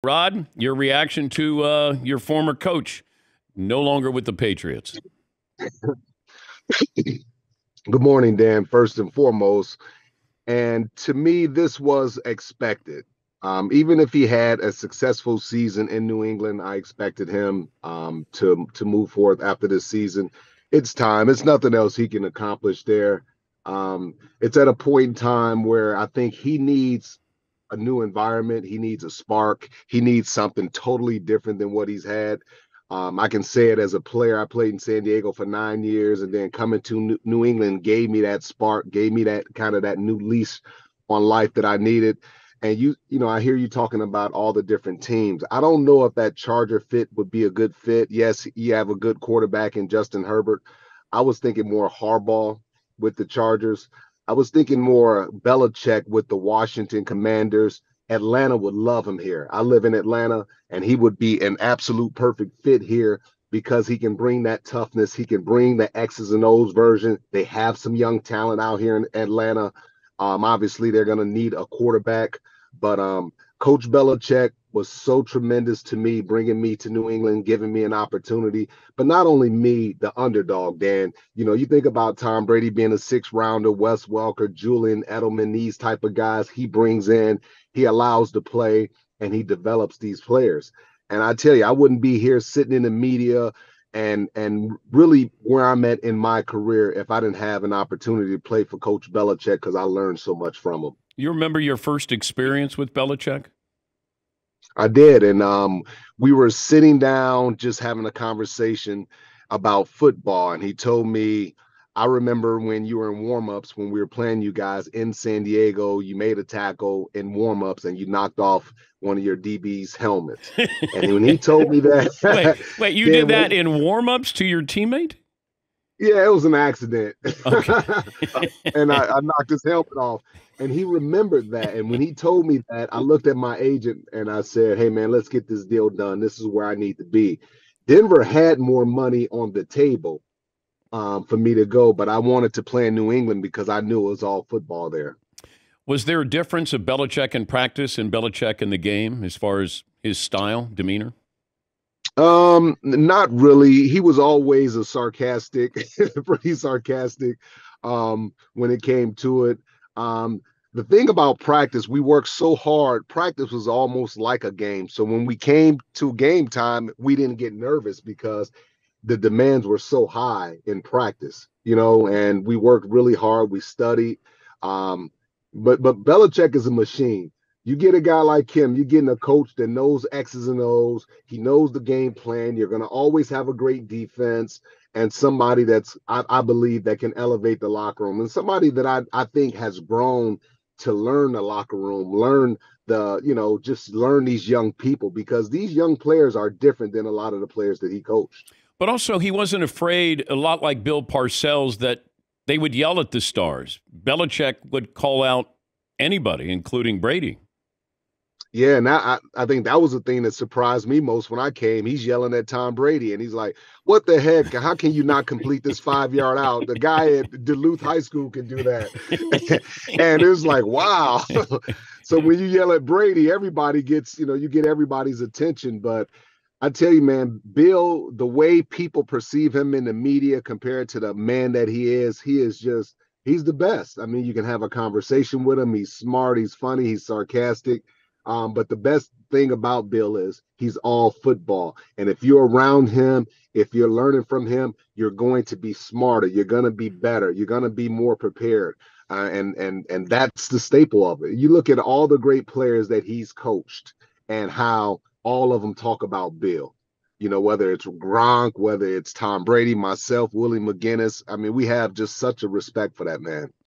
Rod, your reaction to your former coach, no longer with the Patriots. Good morning, Dan, first and foremost. And to me, this was expected. Even if he had a successful season in New England, I expected him to move forth after this season. It's time. It's nothing else he can accomplish there. It's at a point in time where I think he needs a new environment. He needs a spark. He needs something totally different than what he's had. I can say it as a player. I played in San Diego for 9 years, and then coming to New England gave me that spark, gave me that kind of that new lease on life that I needed. And I hear you talking about all the different teams. I don't know if that Charger fit would be a good fit. Yes, you have a good quarterback in Justin Herbert. I was thinking more Harbaugh with the Chargers. I was thinking more Belichick with the Washington Commanders. Atlanta would love him here. I live in Atlanta, and he would be an absolute perfect fit here because he can bring that toughness. He can bring the X's and O's version. They have some young talent out here in Atlanta. Obviously, they're going to need a quarterback, but Coach Belichick was so tremendous to me, bringing me to New England, giving me an opportunity. But not only me, the underdog, Dan. You think about Tom Brady being a six-rounder, Wes Welker, Julian Edelman, these type of guys he brings in, he allows to play, and he develops these players. And I tell you, I wouldn't be here sitting in the media and really where I'm at in my career if I didn't have an opportunity to play for Coach Belichick because I learned so much from him. You remember your first experience with Belichick? I did, and we were sitting down just having a conversation about football, and he told me, I remember when you were in warmups when we were playing you guys in San Diego, you made a tackle in warmups and you knocked off one of your DB's helmets. And when he told me wait, that, wait, you did then that in warm-ups to your teammate? yeah, it was an accident. Okay. And I knocked his helmet off. And he remembered that. And when he told me that, I looked at my agent and I said, hey, man, let's get this deal done. This is where I need to be. Denver had more money on the table for me to go, but I wanted to play in New England because I knew it was all football there. Was there a difference of Belichick in practice and Belichick in the game as far as his style, demeanor? Not really. He was always a sarcastic, pretty sarcastic, when it came to it. The thing about practice, we worked so hard. Practice was almost like a game. So when we came to game time, we didn't get nervous because the demands were so high in practice, and we worked really hard. We studied. Um, but Belichick is a machine. You get a guy like him, you're getting a coach that knows X's and O's. He knows the game plan. You're going to always have a great defense and somebody that's, I believe, that can elevate the locker room and somebody that I think has grown to learn the locker room, learn just learn these young people because these young players are different than a lot of the players that he coached. But also, he wasn't afraid, a lot like Bill Parcells, that they would yell at the stars. Belichick would call out anybody, including Brady. Yeah, and I think that was the thing that surprised me most when I came. He's yelling at Tom Brady, and he's like, "What the heck? How can you not complete this 5 yard out? The guy at Duluth High School can do that." And it was like, wow. So when you yell at Brady, everybody gets, you get everybody's attention. But I tell you, man, Bill, the way people perceive him in the media compared to the man that he is just, he's the best. I mean, you can have a conversation with him. He's smart, he's funny, he's sarcastic. But the best thing about Bill is he's all football. And if you're around him, if you're learning from him, you're going to be smarter. You're going to be better. You're going to be more prepared. And that's the staple of it. You look at all the great players that he's coached and how all of them talk about Bill. Whether it's Gronk, whether it's Tom Brady, myself, Willie McGinnis. I mean, we have just such a respect for that man.